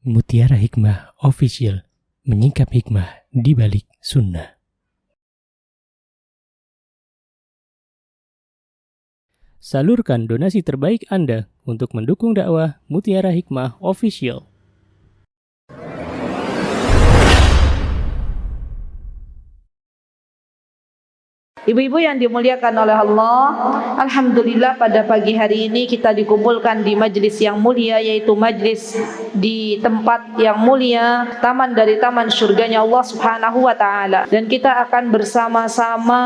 Mutiara Hikmah Official, menyingkap hikmah di balik sunnah. Salurkan donasi terbaik Anda untuk mendukung dakwah Mutiara Hikmah Official. Ibu-ibu yang dimuliakan oleh Allah, alhamdulillah pada pagi hari ini kita dikumpulkan di majlis yang mulia, yaitu majlis di tempat yang mulia, taman dari taman surganya Allah Subhanahu wa taala. Dan kita akan bersama-sama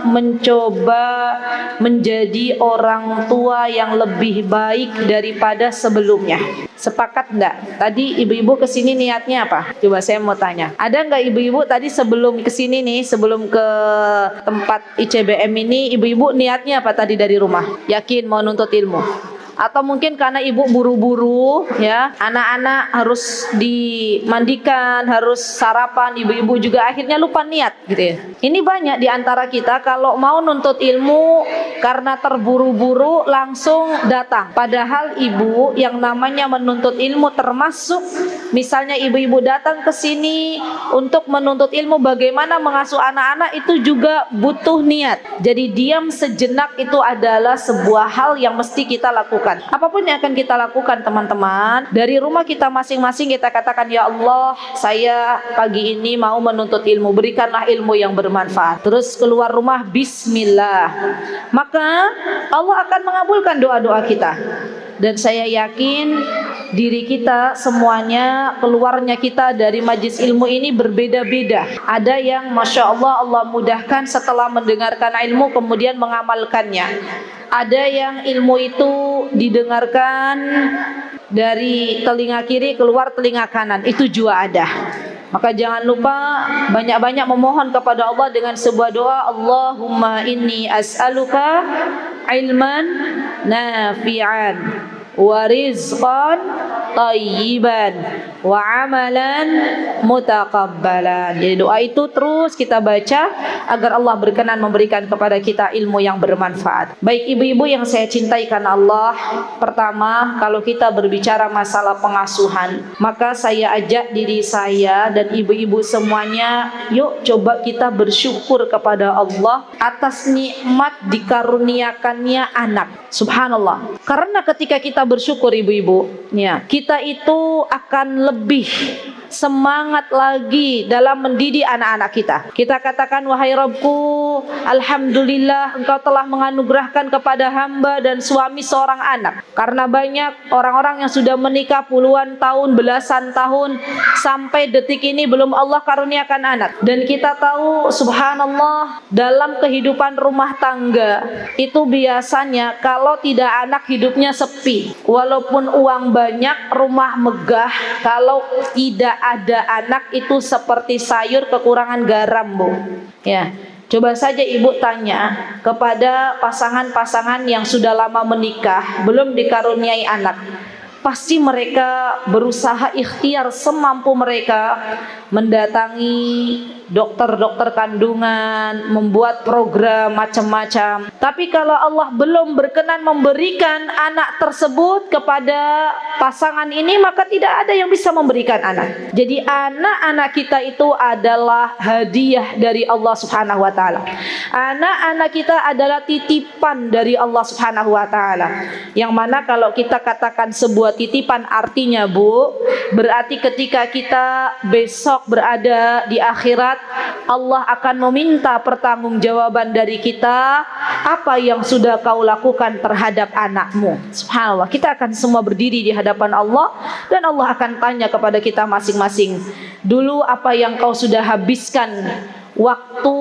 mencoba menjadi orang tua yang lebih baik daripada sebelumnya. Sepakat enggak? Tadi ibu-ibu kesini niatnya apa? Coba saya mau tanya. Ada enggak ibu-ibu tadi sebelum kesini nih, sebelum ke tempat ICBM ini, ibu-ibu niatnya apa tadi dari rumah? Yakin mau nuntut ilmu? Atau mungkin karena ibu buru-buru ya, anak-anak harus dimandikan, harus sarapan, ibu-ibu juga akhirnya lupa niat gitu ya. Ini banyak di antara kita kalau mau nuntut ilmu karena terburu-buru langsung datang. Padahal ibu yang namanya menuntut ilmu termasuk misalnya ibu-ibu datang ke sini untuk menuntut ilmu, bagaimana mengasuh anak-anak itu juga butuh niat. Jadi diam sejenak itu adalah sebuah hal yang mesti kita lakukan. Apapun yang akan kita lakukan teman-teman, dari rumah kita masing-masing kita katakan, ya Allah, saya pagi ini mau menuntut ilmu, berikanlah ilmu yang bermanfaat. Terus keluar rumah, bismillah, maka Allah akan mengabulkan doa-doa kita. Dan saya yakin diri kita semuanya, keluarnya kita dari majlis ilmu ini berbeda-beda. Ada yang Masya Allah, Allah mudahkan setelah mendengarkan ilmu kemudian mengamalkannya. Ada yang ilmu itu didengarkan dari telinga kiri keluar telinga kanan, itu juga ada. Maka jangan lupa banyak-banyak memohon kepada Allah dengan sebuah doa, Allahumma inni as'aluka ilman nafi'an wa rizqan tayyiban wa amalan mutaqabbalan. Jadi doa itu terus kita baca agar Allah berkenan memberikan kepada kita ilmu yang bermanfaat. Baik ibu-ibu yang saya cintai karena Allah, pertama kalau kita berbicara masalah pengasuhan, maka saya ajak diri saya dan ibu-ibu semuanya, yuk coba kita bersyukur kepada Allah atas nikmat dikaruniakannya anak. Subhanallah. Karena ketika kita bersyukur ibu-ibu, ya, kita itu akan lebih semangat lagi dalam mendidik anak-anak kita. Kita katakan, wahai Rabbku, alhamdulillah engkau telah menganugerahkan kepada hamba dan suami seorang anak. Karena banyak orang-orang yang sudah menikah puluhan tahun, belasan tahun, sampai detik ini belum Allah karuniakan anak. Dan kita tahu subhanallah, dalam kehidupan rumah tangga itu biasanya kalau tidak anak hidupnya sepi. Walaupun uang banyak, rumah megah, kalau tidak ada anak itu seperti sayur kekurangan garam, Bu. Ya, coba saja ibu tanya kepada pasangan-pasangan yang sudah lama menikah, belum dikaruniai anak. Pasti mereka berusaha ikhtiar semampu mereka mendatangi dokter-dokter kandungan, membuat program macam-macam. Tapi kalau Allah belum berkenan memberikan anak tersebut kepada pasangan ini, maka tidak ada yang bisa memberikan anak. Jadi anak-anak kita itu adalah hadiah dari Allah Subhanahu wa taala. Anak-anak kita adalah titipan dari Allah Subhanahu wa taala. Yang mana kalau kita katakan sebuah titipan artinya, Bu, berarti ketika kita besok berada di akhirat, Allah akan meminta pertanggungjawaban dari kita, apa yang sudah kau lakukan terhadap anakmu. Subhanallah, kita akan semua berdiri di hadapan Allah dan Allah akan tanya kepada kita masing-masing, dulu apa yang kau sudah habiskan waktu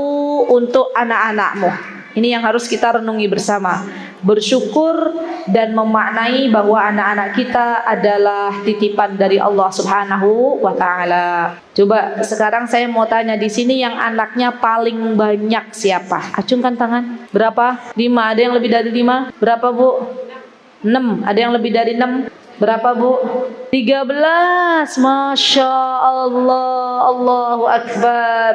untuk anak-anakmu. Ini yang harus kita renungi bersama. Bersyukur dan memaknai bahwa anak-anak kita adalah titipan dari Allah Subhanahu wa taala. Coba sekarang saya mau tanya di sini, yang anaknya paling banyak siapa? Acungkan tangan. Berapa? 5. Ada yang lebih dari 5? Berapa, Bu? 6. Ada yang lebih dari 6? Berapa, Bu? 13. Masya Allah, Allahu Akbar.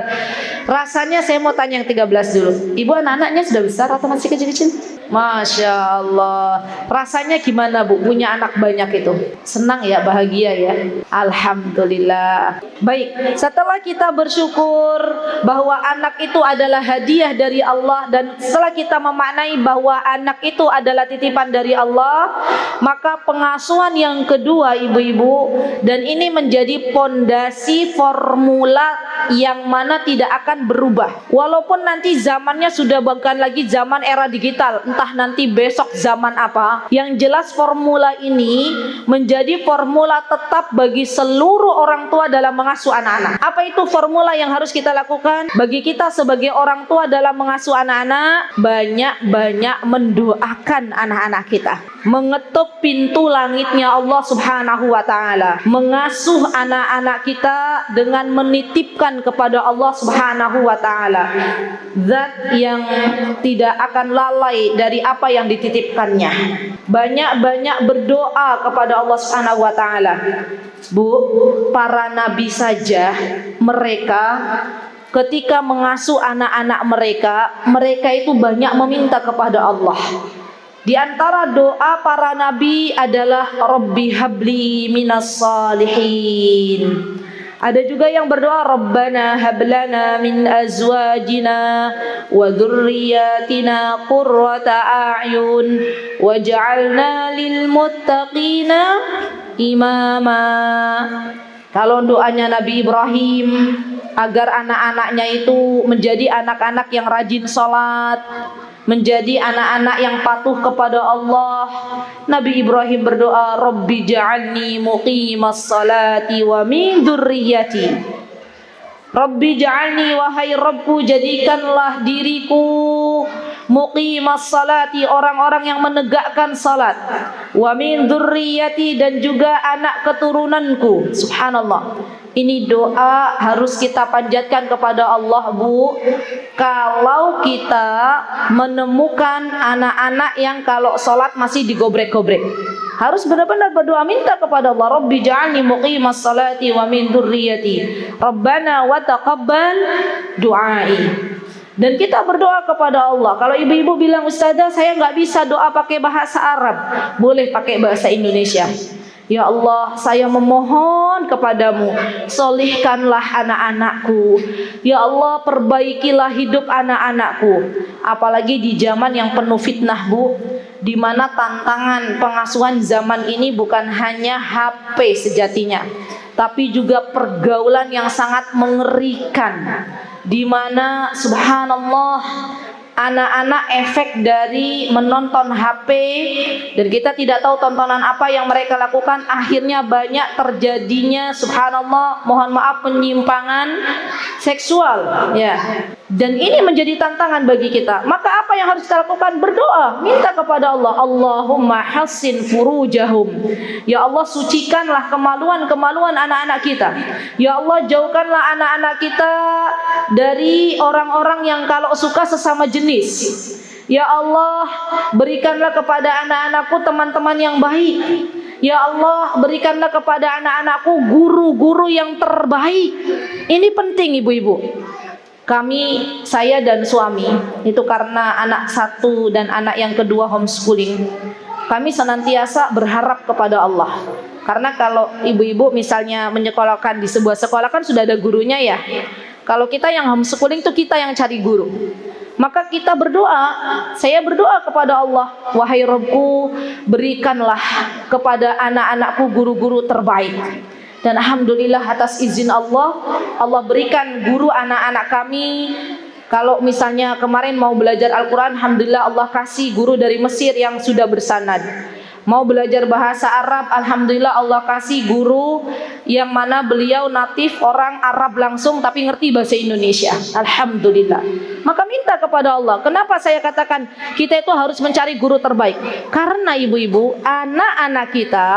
Rasanya saya mau tanya yang 13 dulu. Ibu anak-anaknya sudah besar atau masih kecil-kecil? Masya Allah. Rasanya gimana Bu punya anak banyak itu? Senang ya, bahagia ya? Alhamdulillah. Baik, setelah kita bersyukur bahwa anak itu adalah hadiah dari Allah, dan setelah kita memaknai bahwa anak itu adalah titipan dari Allah, maka pengasuhan yang kedua ibu-ibu, dan ini menjadi pondasi formula yang mana tidak akan berubah. Walaupun nanti zamannya sudah bukan lagi zaman era digital, entah nanti besok zaman apa, yang jelas formula ini menjadi formula tetap bagi seluruh orang tua dalam mengasuh anak-anak. Apa itu formula yang harus kita lakukan? Bagi kita sebagai orang tua dalam mengasuh anak-anak, banyak-banyak mendoakan anak-anak kita, mengetuk pintu langitnya Allah Subhanahu wa ta'ala, mengasuh anak-anak kita dengan menitipkan kepada Allah Subhanahu wa ta'ala, zat yang tidak akan lalai dari apa yang dititipkannya. Banyak-banyak berdoa kepada Allah Subhanahu wa ta'ala. Bu, para nabi saja mereka ketika mengasuh anak-anak mereka itu banyak meminta kepada Allah. Di antara doa para nabi adalah Rabbi habli minas salihin. Ada juga yang berdoa Rabbana hablana min azwajina wa dzurriyyatina qurrata a'yun waj'alna lil muttaqina imama. Kalau doanya Nabi Ibrahim agar anak-anaknya itu menjadi anak-anak yang rajin sholat, menjadi anak-anak yang patuh kepada Allah, Nabi Ibrahim berdoa Rabbi ja'alni muqimas salati wa min dzurriyyati. Rabbi ja'alni, wahai Rabbku jadikanlah diriku muqimas salati, orang-orang yang menegakkan salat, wa min dzurriyyati, dan juga anak keturunanku. Subhanallah. Ini doa harus kita panjatkan kepada Allah, Bu. Kalau kita menemukan anak-anak yang kalau sholat masih digobrek-gobrek, harus benar-benar berdoa minta kepada Allah, Rabbi ja'alni muqimas salati wa min dzurriyyati Rabbana wa taqabbal du'ai. Dan kita berdoa kepada Allah. Kalau ibu-ibu bilang, Ustazah saya nggak bisa doa pakai bahasa Arab, boleh pakai bahasa Indonesia. Ya Allah, saya memohon kepadamu, solihkanlah anak-anakku. Ya Allah, perbaikilah hidup anak-anakku. Apalagi di zaman yang penuh fitnah, Bu, di mana tantangan pengasuhan zaman ini bukan hanya HP sejatinya, tapi juga pergaulan yang sangat mengerikan, di mana subhanallah anak-anak efek dari menonton HP, dan kita tidak tahu tontonan apa yang mereka lakukan, akhirnya banyak terjadinya subhanallah, mohon maaf, penyimpangan seksual ya. Dan ini menjadi tantangan bagi kita. Maka apa yang harus kita lakukan? Berdoa, minta kepada Allah, Allahumma hassin furujahum. Ya Allah, sucikanlah kemaluan-kemaluan anak-anak kita. Ya Allah, jauhkanlah anak-anak kita dari orang-orang yang kalau suka sesama jenis. Ya Allah, berikanlah kepada anak-anakku teman-teman yang baik. Ya Allah, berikanlah kepada anak-anakku guru-guru yang terbaik. Ini penting ibu-ibu. Kami, saya dan suami, itu karena anak satu dan anak yang kedua homeschooling, kami senantiasa berharap kepada Allah. Karena kalau ibu-ibu misalnya menyekolahkan di sebuah sekolah kan sudah ada gurunya ya. Kalau kita yang homeschooling itu kita yang cari guru. Maka kita berdoa, saya berdoa kepada Allah, wahai Rabbku, berikanlah kepada anak-anakku guru-guru terbaik. Dan alhamdulillah atas izin Allah, Allah berikan guru anak-anak kami. Kalau misalnya kemarin mau belajar Al-Quran, alhamdulillah Allah kasih guru dari Mesir yang sudah bersanad. Mau belajar bahasa Arab, alhamdulillah Allah kasih guru yang mana beliau natif orang Arab langsung tapi ngerti bahasa Indonesia. Alhamdulillah. Maka minta kepada Allah. Kenapa saya katakan kita itu harus mencari guru terbaik? Karena ibu-ibu, anak-anak kita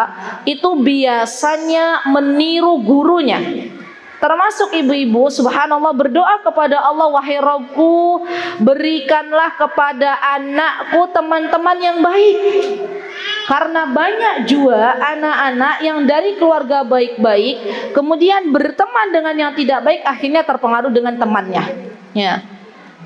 itu biasanya meniru gurunya. Termasuk ibu-ibu, subhanallah, berdoa kepada Allah, wahai Rabbku, berikanlah kepada anakku teman-teman yang baik. Karena banyak juga anak-anak yang dari keluarga baik-baik kemudian berteman dengan yang tidak baik, akhirnya terpengaruh dengan temannya ya.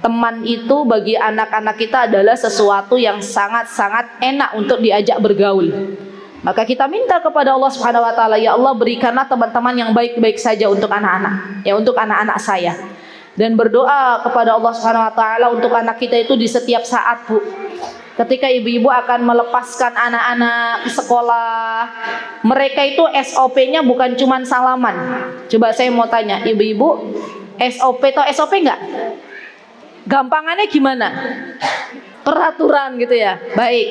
Teman itu bagi anak-anak kita adalah sesuatu yang sangat-sangat enak untuk diajak bergaul. Maka kita minta kepada Allah Subhanahu wa taala, ya Allah berikanlah teman-teman yang baik-baik saja untuk anak-anak, ya untuk anak-anak saya. Dan berdoa kepada Allah Subhanahu wa taala untuk anak kita itu di setiap saat, Bu. Ketika ibu-ibu akan melepaskan anak-anak ke sekolah, mereka itu SOP-nya bukan cuma salaman. Coba saya mau tanya, ibu-ibu SOP atau SOP enggak? Gampangannya gimana? Peraturan gitu ya. Baik.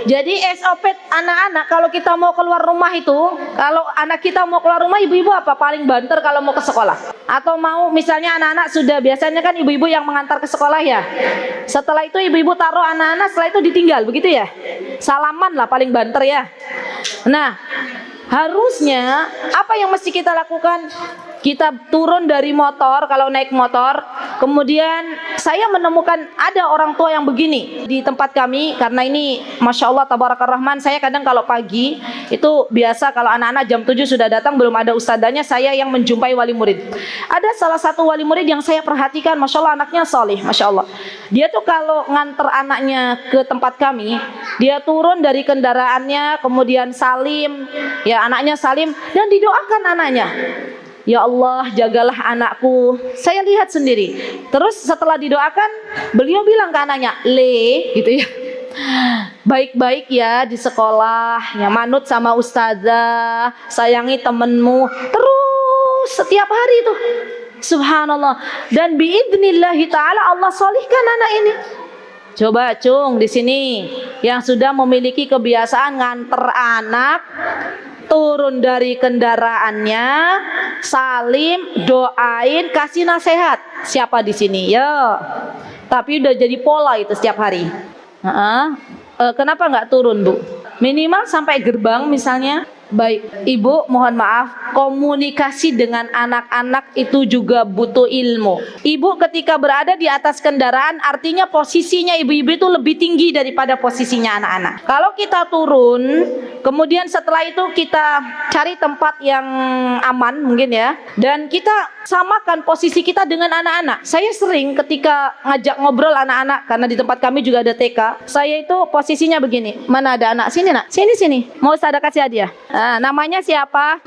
Jadi SOP anak-anak kalau kita mau keluar rumah itu, kalau anak kita mau keluar rumah, ibu-ibu apa paling banter kalau mau ke sekolah? Atau mau misalnya anak-anak sudah, biasanya kan ibu-ibu yang mengantar ke sekolah ya. Setelah itu ibu-ibu taruh anak-anak, setelah itu ditinggal begitu ya. Salaman lah paling banter ya. Nah, harusnya apa yang mesti kita lakukan? Kita turun dari motor, kalau naik motor, kemudian saya menemukan ada orang tua yang begini di tempat kami, karena ini Masya Allah Tabarakar Rahman, saya kadang kalau pagi itu biasa kalau anak-anak jam 7 sudah datang, belum ada ustadzanya, saya yang menjumpai wali murid. Ada salah satu wali murid yang saya perhatikan, Masya Allah anaknya soleh, Masya Allah. Dia tuh kalau nganter anaknya ke tempat kami, dia turun dari kendaraannya, kemudian salim, ya anaknya salim, dan didoakan anaknya. Ya Allah, jagalah anakku. Saya lihat sendiri. Terus setelah didoakan, beliau bilang ke anaknya, Le, gitu ya, baik-baik ya di sekolah, ya manut sama ustazah, sayangi temenmu. Terus setiap hari itu, subhanallah. Dan biidnillahi ta'ala Allah solihkan anak ini. Coba cung di sini yang sudah memiliki kebiasaan nganter anak, turun dari kendaraannya, salim, doain, kasih nasihat. Siapa di sini? Ya. Tapi udah jadi pola itu setiap hari. Kenapa nggak turun, Bu? Minimal sampai gerbang misalnya. Baik, Ibu, mohon maaf, komunikasi dengan anak-anak itu juga butuh ilmu. Ibu ketika berada di atas kendaraan, artinya posisinya ibu-ibu itu lebih tinggi daripada posisinya anak-anak. Kalau kita turun, kemudian setelah itu kita cari tempat yang aman mungkin ya, dan kita samakan posisi kita dengan anak-anak. Saya sering ketika ngajak ngobrol anak-anak, karena di tempat kami juga ada TK, saya itu posisinya begini. Mana ada anak? Sini nak, sini. Mau ustazah kasih hadiah. Nah, namanya siapa?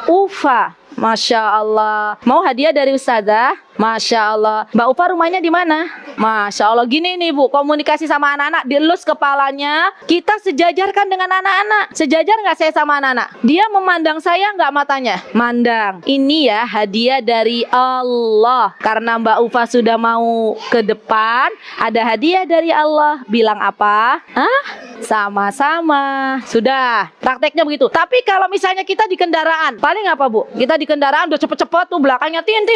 Ufa. Masya Allah. Mau hadiah dari ustazah? Masya Allah. Mbak Ufa rumahnya di mana? Masya Allah. Gini nih Bu, komunikasi sama anak-anak, dilus kepalanya, kita sejajarkan dengan anak-anak. Sejajar nggak saya sama anak-anak? Dia memandang saya nggak matanya? Mandang. Ini ya hadiah dari Allah. Karena Mbak Ufa sudah mau ke depan, ada hadiah dari Allah. Bilang apa? Hah? Sama-sama. Sudah. Prakteknya begitu. Tapi kalau misalnya kita di kendaraan, paling apa Bu? Kita di kendaraan udah cepet-cepet tuh, belakangnya tin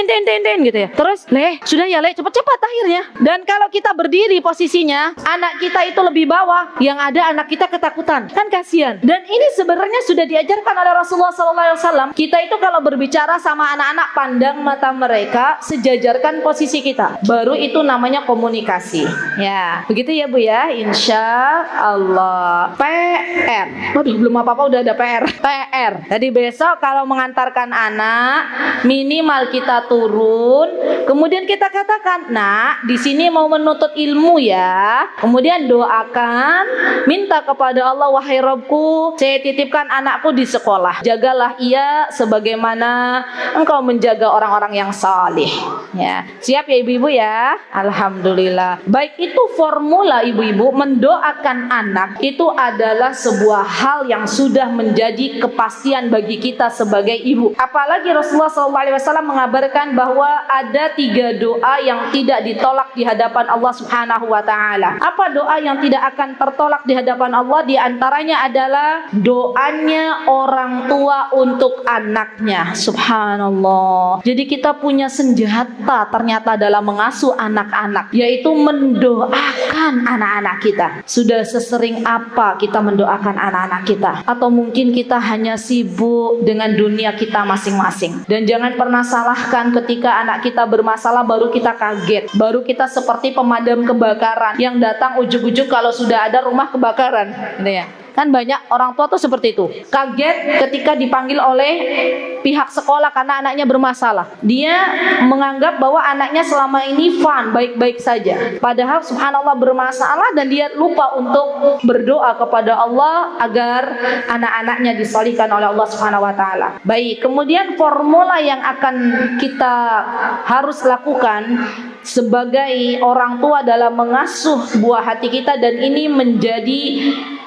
gitu ya. Terus, sudah ya cepet-cepet akhirnya. Dan kalau kita berdiri posisinya, anak kita itu lebih bawah, yang ada anak kita ketakutan, kan kasihan. Dan ini sebenarnya sudah diajarkan oleh Rasulullah SAW. Kita itu kalau berbicara sama anak-anak, pandang mata mereka, sejajarkan posisi kita. Baru itu namanya komunikasi. Ya, begitu ya Bu ya. Insya Allah. PR. Waduh, belum apa-apa udah ada PR. Jadi besok kalau mengantarkan anak, minimal kita turun, kemudian kita katakan, "Nak, di sini mau menuntut ilmu ya." Kemudian doakan, minta kepada Allah, "Wahai Rabbku, saya titipkan anakku di sekolah. Jagalah ia sebagaimana Engkau menjaga orang-orang yang saleh." Ya, siap ya ibu-ibu ya? Alhamdulillah. Baik, itu formula ibu-ibu mendoakan anak itu adalah sebuah hal yang sudah menjadi kepastian bagi kita sebagai ibu. Apalagi Rasulullah SAW mengabarkan bahwa ada 3 doa yang tidak ditolak di hadapan Allah Subhanahu wa taala. Apa doa yang tidak akan tertolak di hadapan Allah? Di antaranya adalah doanya orang tua untuk anaknya. Subhanallah. Jadi kita punya senjata ternyata dalam mengasuh anak-anak, yaitu mendoakan anak-anak kita. Sudah sesering apa kita mendoakan anak-anak kita? Atau mungkin kita hanya sibuk dengan dunia kita masing-masing. Dan jangan pernah salahkan ketika anak kita bermasalah baru kita kaget, baru kita seperti pemadam kebakaran yang datang ujuk-ujuk kalau sudah ada rumah kebakaran, gitu ya. Kan banyak orang tua tuh seperti itu. Kaget ketika dipanggil oleh pihak sekolah karena anaknya bermasalah. Dia menganggap bahwa anaknya selama ini fun, baik-baik saja. Padahal subhanallah bermasalah dan dia lupa untuk berdoa kepada Allah agar anak-anaknya disolihkan oleh Allah Subhanahu wa taala. Baik, kemudian formula yang akan kita harus lakukan sebagai orang tua dalam mengasuh buah hati kita, dan ini menjadi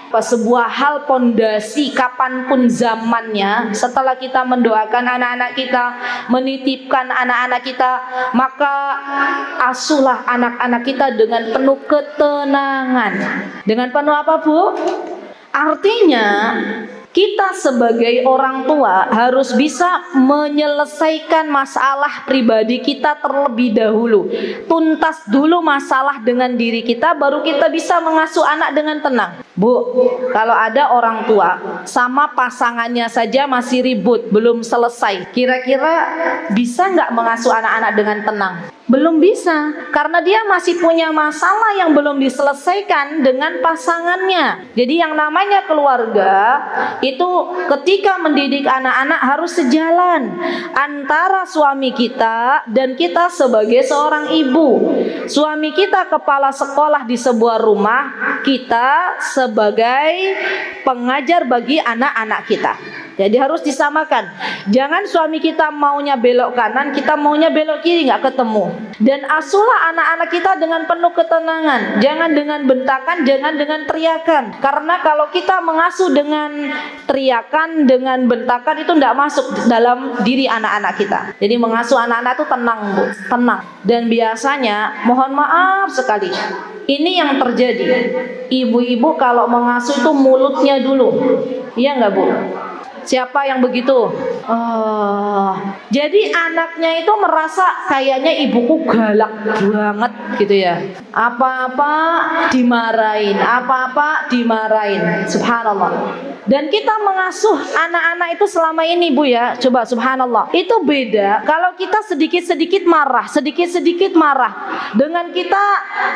sebuah hal pondasi kapanpun zamannya. Setelah kita mendoakan anak-anak kita, menitipkan anak-anak kita, maka asuhlah anak-anak kita dengan penuh ketenangan. Dengan penuh apa, Bu? Artinya kita sebagai orang tua harus bisa menyelesaikan masalah pribadi kita terlebih dahulu. Tuntas dulu masalah dengan diri kita, baru kita bisa mengasuh anak dengan tenang. Bu, kalau ada orang tua sama pasangannya saja masih ribut, belum selesai, kira-kira bisa nggak mengasuh anak-anak dengan tenang? Belum bisa, karena dia masih punya masalah yang belum diselesaikan dengan pasangannya. Jadi yang namanya keluarga itu ketika mendidik anak-anak harus sejalan antara suami kita dan kita sebagai seorang ibu. Suami kita kepala sekolah di sebuah rumah, kita sebagai pengajar bagi anak-anak kita. Jadi harus disamakan. Jangan suami kita maunya belok kanan, kita maunya belok kiri, nggak ketemu. Dan asuhlah anak-anak kita dengan penuh ketenangan. Jangan dengan bentakan, jangan dengan teriakan. Karena kalau kita mengasuh dengan teriakan, dengan bentakan, itu tidak masuk dalam diri anak-anak kita. Jadi mengasuh anak-anak itu tenang, Bu, tenang. Dan biasanya, mohon maaf sekali, ini yang terjadi. Ibu-ibu kalau mengasuh itu mulutnya dulu. Iya nggak, Bu? Siapa yang begitu? Jadi anaknya itu merasa kayaknya ibuku galak banget gitu ya. Apa-apa dimarahin, apa-apa dimarahin. Subhanallah. Dan kita mengasuh anak-anak itu selama ini, Bu ya, coba subhanallah. Itu beda kalau kita sedikit-sedikit marah, sedikit-sedikit marah, dengan kita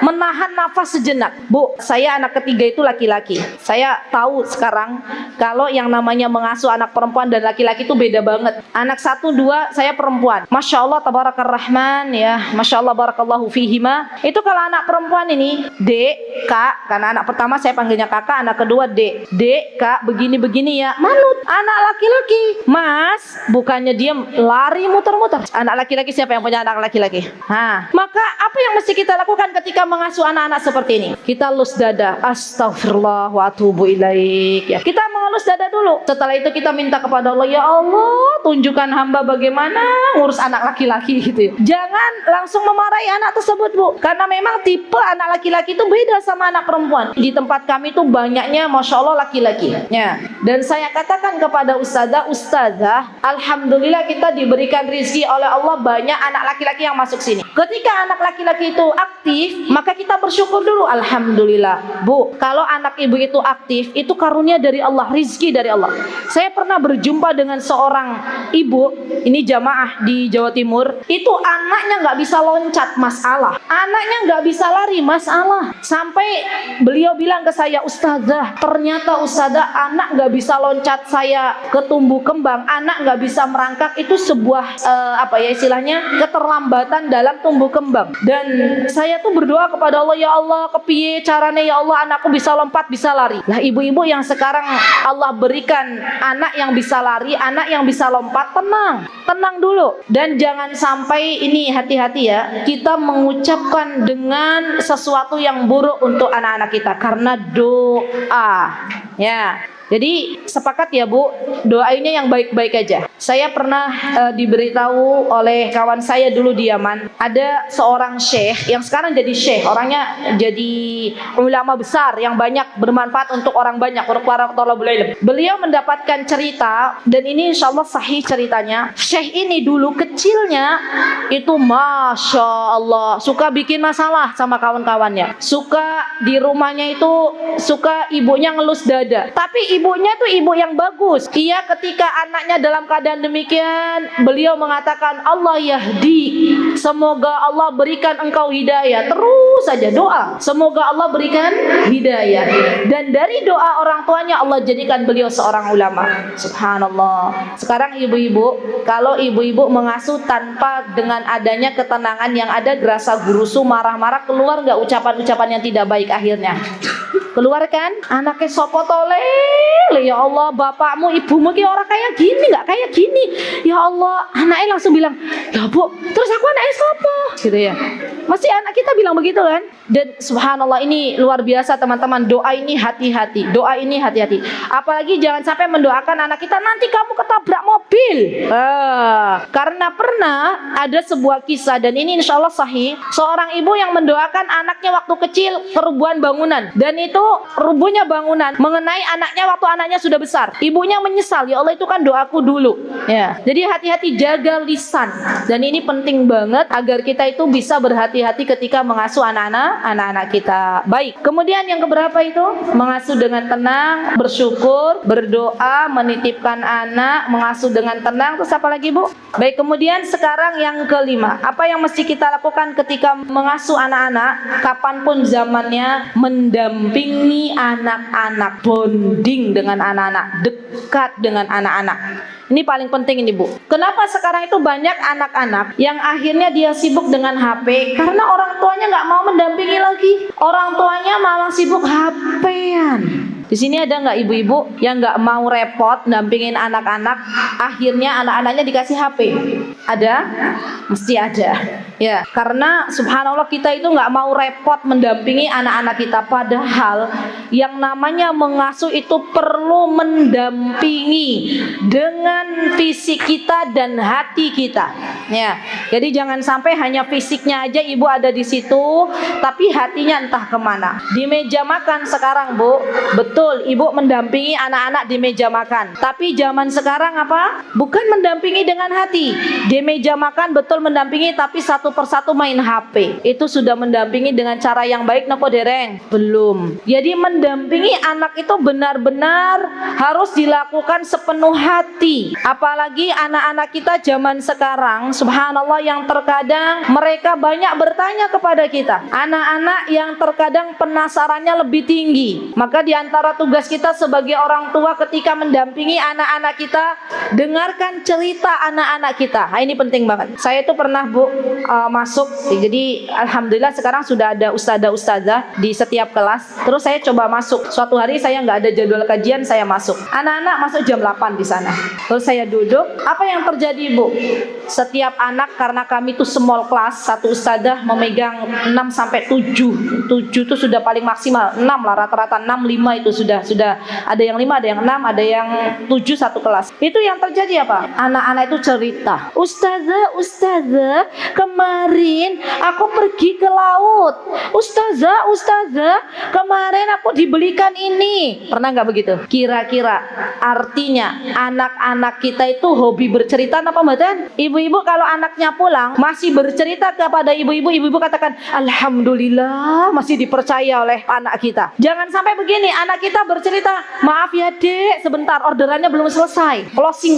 menahan nafas sejenak. Bu, saya anak ketiga itu laki-laki. Saya tahu sekarang kalau yang namanya mengasuh anak perempuan dan laki-laki itu beda banget. Anak 1, 2 saya perempuan. Masya Allah tabarakar rahman ya. Masya Allah barakallahu fihima. Itu kalau anak perempuan ini Dek, Kak, karena anak pertama saya panggilnya kakak, anak kedua Dek. Dek, Kak, begini-begini ya. Manut. Anak laki-laki, Mas, bukannya dia lari muter-muter. Anak laki-laki, siapa yang punya anak laki-laki? Maka apa yang mesti kita lakukan ketika mengasuh anak-anak seperti ini? Kita lus dada. Astaghfirullah wa atubu ilaik ya. Kita mengelus dada dulu. Setelah itu kita minta kepada Allah, ya Allah, tunjukkan hamba bagaimana ngurus anak laki-laki gitu ya. Jangan langsung memarahi anak tersebut, Bu, karena memang tipe anak laki-laki itu beda sama anak perempuan. Di tempat kami itu banyaknya Masya Allah laki-laki ya. Dan saya katakan kepada ustazah, alhamdulillah kita diberikan rezeki oleh Allah banyak anak laki-laki yang masuk sini. Ketika anak laki-laki itu aktif, maka kita bersyukur dulu, alhamdulillah. Bu, kalau anak ibu itu aktif, itu karunia dari Allah, rezeki dari Allah. Saya pernah berjumpa dengan seorang ibu, ini jamaah di Jawa Timur, itu anaknya nggak bisa loncat, masalah. Anaknya nggak bisa lari, masalah. Sampai beliau bilang ke saya, ustazah, ternyata ustazah anak nggak bisa loncat, saya ketumbuh kembang, anak nggak bisa merangkak, itu sebuah istilahnya keterlambatan dalam tumbuh kembang. Dan saya tuh berdoa kepada Allah, ya Allah, kepiye caranya ya Allah anakku bisa lompat, bisa lari. Lah ibu-ibu yang sekarang Allah berikan anak yang bisa lari, anak yang bisa lompat, tenang dulu. Dan jangan sampai ini, hati-hati ya, kita mengucapkan dengan sesuatu yang buruk untuk anak-anak kita karena doa ya. Jadi sepakat ya Bu, doainya yang baik-baik aja. Saya pernah diberitahu oleh kawan saya dulu di Yaman, ada seorang syekh yang sekarang jadi syekh, orangnya jadi ulama besar yang banyak bermanfaat untuk orang banyak, untuk para thalabul ilm. Beliau mendapatkan cerita, dan ini insya Allah sahih ceritanya. Syekh ini dulu kecilnya itu Masya Allah suka bikin masalah sama kawan-kawannya, suka di rumahnya itu suka ibunya ngelus dada beribadah. Tapi ibunya tuh ibu yang bagus. Ia ketika anaknya dalam keadaan demikian, beliau mengatakan, Allah yahdi, semoga Allah berikan engkau hidayah. Terus saja doa, semoga Allah berikan hidayah. Dan dari doa orang tuanya Allah jadikan beliau seorang ulama. Subhanallah. Sekarang ibu-ibu, kalau ibu-ibu mengasuh tanpa dengan adanya ketenangan yang ada gerasa gurusu, marah-marah, keluar nggak ucapan-ucapan yang tidak baik akhirnya? Keluar kan? Anaknya sopo tolel, ya Allah, bapakmu ibumu ki orang kayak gini, nggak kayak gini, ya Allah. Anaknya langsung bilang, ya Bu, terus aku anaknya sopo gitu ya. Masih anak kita bilang begitu kan? Dan subhanallah, ini luar biasa teman-teman. Doa ini hati-hati, doa ini hati-hati. Apalagi jangan sampai mendoakan anak kita nanti kamu ketabrak mobil. Karena pernah ada sebuah kisah, dan ini insya Allah sahih. Seorang ibu yang mendoakan anaknya waktu kecil kerubuhan bangunan, dan itu rubuhnya bangunan mengenai anaknya waktu anaknya sudah besar. Ibunya menyesal, ya Allah itu kan doaku dulu. Ya, jadi hati-hati jaga lisan. Dan ini penting banget agar kita itu bisa berhati-hati ketika mengasuh anak-anak kita. Baik. Kemudian yang keberapa itu? Mengasuh dengan tenang, bersyukur, berdoa, menitipkan anak, mengasuh dengan tenang. Terus apa lagi, Bu? Baik, kemudian sekarang yang kelima. Apa yang mesti kita lakukan ketika mengasuh anak-anak? Kapanpun zamannya, mendampingi anak-anak, bonding dengan anak-anak, dekat dengan anak-anak. Ini paling penting ini, Bu. Kenapa sekarang itu banyak anak-anak yang akhirnya dia sibuk dengan HP? Karena orang tuanya nggak mau mendampingi lagi. Orang tuanya malah sibuk HP-an. Di sini ada nggak ibu-ibu yang nggak mau repot dampingin anak-anak, akhirnya anak-anaknya dikasih HP? Ada? Mesti ada. Ya, karena subhanallah kita itu nggak mau repot mendampingi anak-anak kita. Padahal yang namanya mengasuh itu perlu mendampingi dengan fisik kita dan hati kita. Ya, jadi jangan sampai hanya fisiknya aja ibu ada di situ, tapi hatinya entah kemana. Di meja makan sekarang, Bu, betul ibu mendampingi anak-anak di meja makan. Tapi zaman sekarang apa? Bukan mendampingi dengan hati. Di meja makan betul mendampingi, tapi satu persatu main HP. Itu sudah mendampingi dengan cara yang baik nopo dereng? Belum. Jadi mendampingi anak itu benar-benar harus dilakukan sepenuh hati. Apalagi anak-anak kita zaman sekarang, subhanallah, yang terkadang mereka banyak bertanya kepada kita. Anak-anak yang terkadang penasarannya lebih tinggi. Maka di antara tugas kita sebagai orang tua ketika mendampingi anak-anak kita, dengarkan cerita anak-anak kita. Nah, ini penting banget. Saya itu pernah, Bu, masuk. Jadi alhamdulillah sekarang sudah ada ustadzah-ustadzah di setiap kelas. Terus saya coba masuk. Suatu hari saya nggak ada jadwal kajian, saya masuk. Anak-anak masuk jam 8 di sana. Terus saya duduk. Apa yang terjadi, Bu? Setiap anak, karena kami itu small class, satu ustadzah memegang 6 sampai 7. 7 itu sudah paling maksimal. 6 lah, rata-rata 6, 5 itu sudah ada yang 5, ada yang 6, ada yang 7 satu kelas. Itu yang terjadi apa? Anak-anak itu cerita, Ustazah, kemarin aku pergi ke laut. Ustazah, kemarin aku dibelikan ini. Pernah nggak begitu? Kira-kira artinya anak-anak kita itu hobi bercerita apa mboten? Ibu-ibu kalau anaknya pulang masih bercerita kepada ibu-ibu katakan alhamdulillah masih dipercaya oleh anak kita. Jangan sampai begini, anak kita bercerita, maaf ya Dek, sebentar orderannya belum selesai. Closing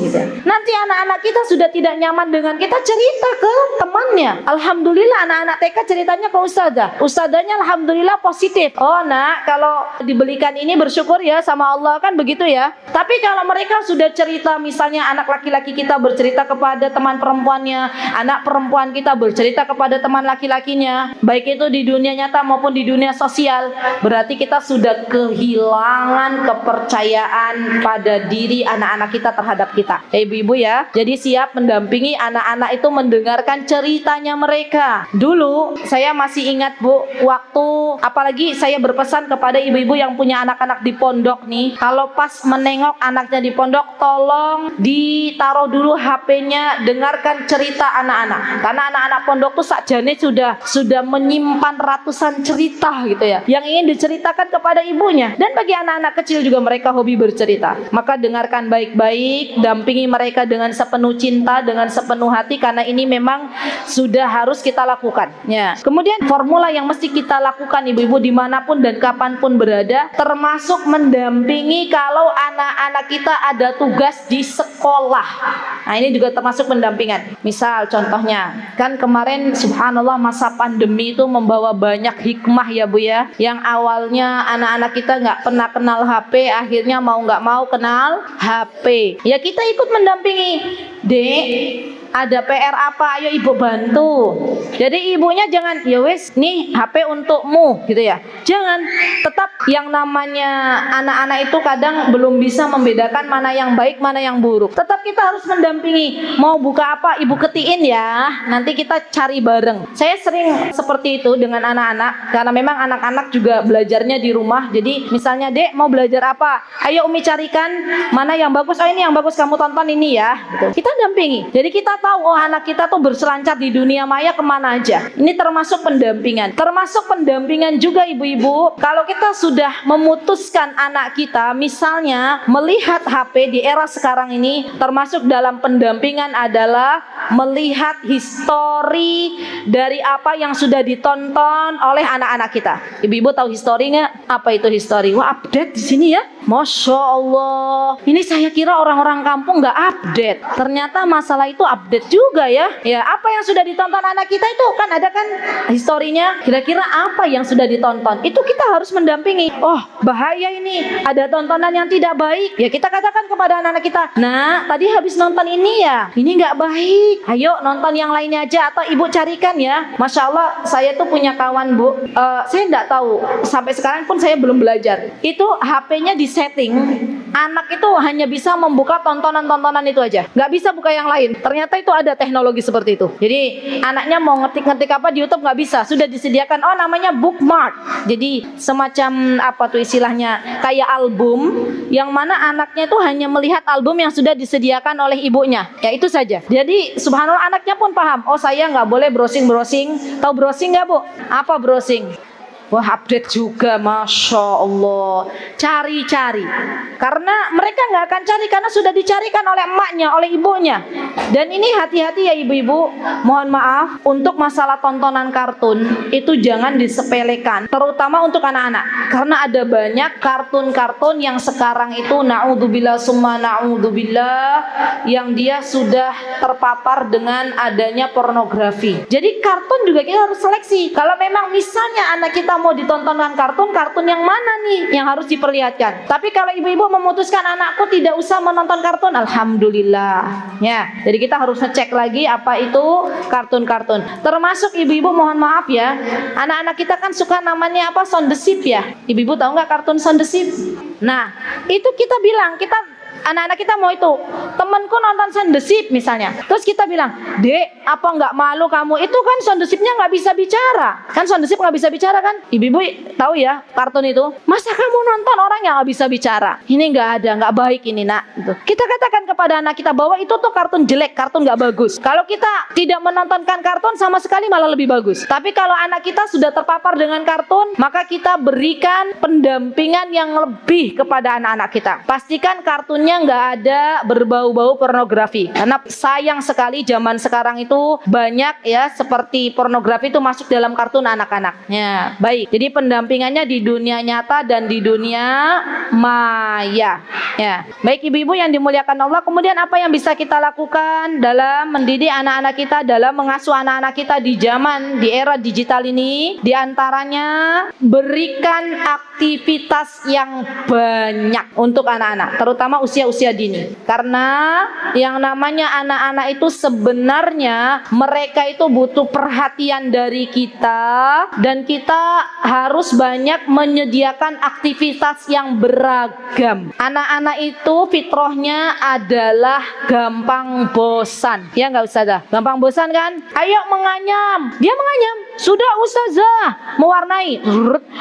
gitu. Nanti anak-anak kita sudah tidak nyaman dengan kita, cerita ke temannya. Alhamdulillah anak-anak TK ceritanya ke ustazah. Ustazahnya alhamdulillah positif. Oh nak, kalau dibelikan ini bersyukur ya sama Allah, kan begitu ya. Tapi kalau mereka sudah cerita, misalnya anak laki-laki kita bercerita kepada teman perempuannya, anak perempuan kita bercerita kepada teman laki-lakinya, baik itu di dunia nyata maupun di dunia sosial, berarti kita sudah kehilangan kepercayaan pada diri anak-anak kita terhadap kita. Ibu-ibu ya, jadi siap mendampingi anak-anak itu mendengarkan ceritanya mereka. Dulu saya masih ingat, Bu, waktu apalagi saya berpesan kepada ibu-ibu yang punya anak-anak di pondok nih, kalau pas menengok anaknya di pondok, tolong ditaruh dulu HP-nya, dengarkan cerita anak-anak. Karena anak-anak pondok tuh sakjane sudah menyimpan ratusan cerita gitu ya, yang ingin diceritakan kepada ibunya. Dan bagi anak-anak kecil juga mereka hobi bercerita. Maka dengarkan baik-baik, dampingi mereka dengan sepenuh cinta, dengan sepenuh hati, karena ini memang memang sudah harus kita lakukan. Ya. Kemudian formula yang mesti kita lakukan ibu-ibu dimanapun dan kapanpun berada, termasuk mendampingi kalau anak-anak kita ada tugas di sekolah. Nah ini juga termasuk pendampingan. Misal contohnya, kan kemarin subhanallah masa pandemi itu membawa banyak hikmah ya Bu ya. Yang awalnya anak-anak kita nggak pernah kenal HP, akhirnya mau nggak mau kenal HP. Ya kita ikut mendampingi. Dek, ada PR apa? Ayo ibu bantu. Jadi ibunya jangan, ya wes, nih HP untukmu gitu ya. Jangan. Tetap yang namanya anak-anak itu kadang belum bisa membedakan mana yang baik, mana yang buruk. Tetap kita harus mendampingi. Mau buka apa? Ibu ketiin ya. Nanti kita cari bareng. Saya sering seperti itu dengan anak-anak karena memang anak-anak juga belajarnya di rumah. Jadi misalnya, Dek mau belajar apa? Ayo Umi carikan mana yang bagus. Oh ini yang bagus, kamu tonton ini ya. Gitu. Kita dampingi. Jadi kita tahu oh anak kita tuh berselancar di dunia maya kemana aja. Ini termasuk pendampingan. Termasuk pendampingan juga ibu-ibu. Kalau kita sudah memutuskan anak kita misalnya melihat HP di era sekarang ini, termasuk dalam pendampingan adalah melihat histori dari apa yang sudah ditonton oleh anak-anak kita. Ibu-ibu tahu histori nggak? Apa itu histori? Wah update di sini ya. Masya Allah. Ini saya kira orang-orang kampung nggak update. Ternyata masalah itu update juga ya. Ya apa yang sudah ditonton anak kita itu kan ada kan historinya. Kira-kira apa yang sudah ditonton? Itu kita harus mendampingi. Oh bahaya ini. Ada tontonan yang tidak baik. Ya kita katakan kepada anak-anak kita. Nah tadi habis nonton ini ya. Ini nggak baik. Ayo nonton yang lainnya aja atau ibu carikan ya. Masya Allah saya tuh punya kawan Bu. Saya nggak tahu. Sampai sekarang pun saya belum belajar. Itu HP-nya di setting, anak itu hanya bisa membuka tontonan-tontonan itu aja, nggak bisa buka yang lain. Ternyata itu ada teknologi seperti itu. Jadi anaknya mau ngetik-ngetik apa di YouTube nggak bisa, sudah disediakan. Oh namanya bookmark. Jadi semacam apa tuh istilahnya kayak album, yang mana anaknya itu hanya melihat album yang sudah disediakan oleh ibunya. Ya itu saja. Jadi subhanallah anaknya pun paham. Oh saya nggak boleh browsing. Tahu browsing nggak Bu? Apa browsing? Wah update juga, Masya Allah. Cari-cari. Karena mereka nggak akan cari karena sudah dicarikan oleh emaknya, oleh ibunya. Dan ini hati-hati ya ibu-ibu. Mohon maaf, untuk masalah tontonan kartun itu jangan disepelekan, terutama untuk anak-anak. Karena ada banyak kartun-kartun yang sekarang itu na'udzubillah summa na'udzubillah, yang dia sudah terpapar dengan adanya pornografi. Jadi kartun juga kita harus seleksi. Kalau memang misalnya anak kita mau ditontonkan kartun yang mana nih yang harus diperlihatkan. Tapi kalau ibu-ibu memutuskan anakku tidak usah menonton kartun, alhamdulillah ya. Jadi kita harus ngecek lagi apa itu kartun-kartun. Termasuk ibu-ibu mohon maaf ya, anak-anak kita kan suka namanya apa, Sound the Ship ya. Ibu-ibu tahu nggak kartun Sound the Ship? Nah itu kita bilang, kita anak-anak kita mau itu, temanku nonton Sound the Ship misalnya, terus kita bilang, Dek, apa nggak malu kamu? Itu kan Sound the Ship-nya nggak bisa bicara, kan Sound the Ship nggak bisa bicara kan? Ibu-ibu tahu ya kartun itu? Masa kamu nonton orang yang nggak bisa bicara? Ini nggak ada, nggak baik ini nak. Gitu. Kita katakan kepada anak kita bahwa itu tuh kartun jelek, kartun nggak bagus. Kalau kita tidak menontonkan kartun sama sekali malah lebih bagus. Tapi kalau anak kita sudah terpapar dengan kartun, maka kita berikan pendampingan yang lebih kepada anak-anak kita. Pastikan kartunnya nggak ada berbau-bau pornografi, karena sayang sekali zaman sekarang itu banyak ya seperti pornografi itu masuk dalam kartun anak-anak. Ya, baik. Jadi pendampingannya di dunia nyata dan di dunia maya. Ya, baik ibu-ibu yang dimuliakan Allah. Kemudian apa yang bisa kita lakukan dalam mendidik anak-anak kita, dalam mengasuh anak-anak kita di zaman di era digital ini? Di antaranya berikan aktivitas yang banyak untuk anak-anak, terutama usia dini. Karena yang namanya anak-anak itu sebenarnya mereka itu butuh perhatian dari kita, dan kita harus banyak menyediakan aktivitas yang beragam. Anak-anak itu fitrahnya adalah gampang bosan. Ya nggak usah dah. Gampang bosan kan? Ayo menganyam. Dia menganyam. sudah ustazah, mewarnai,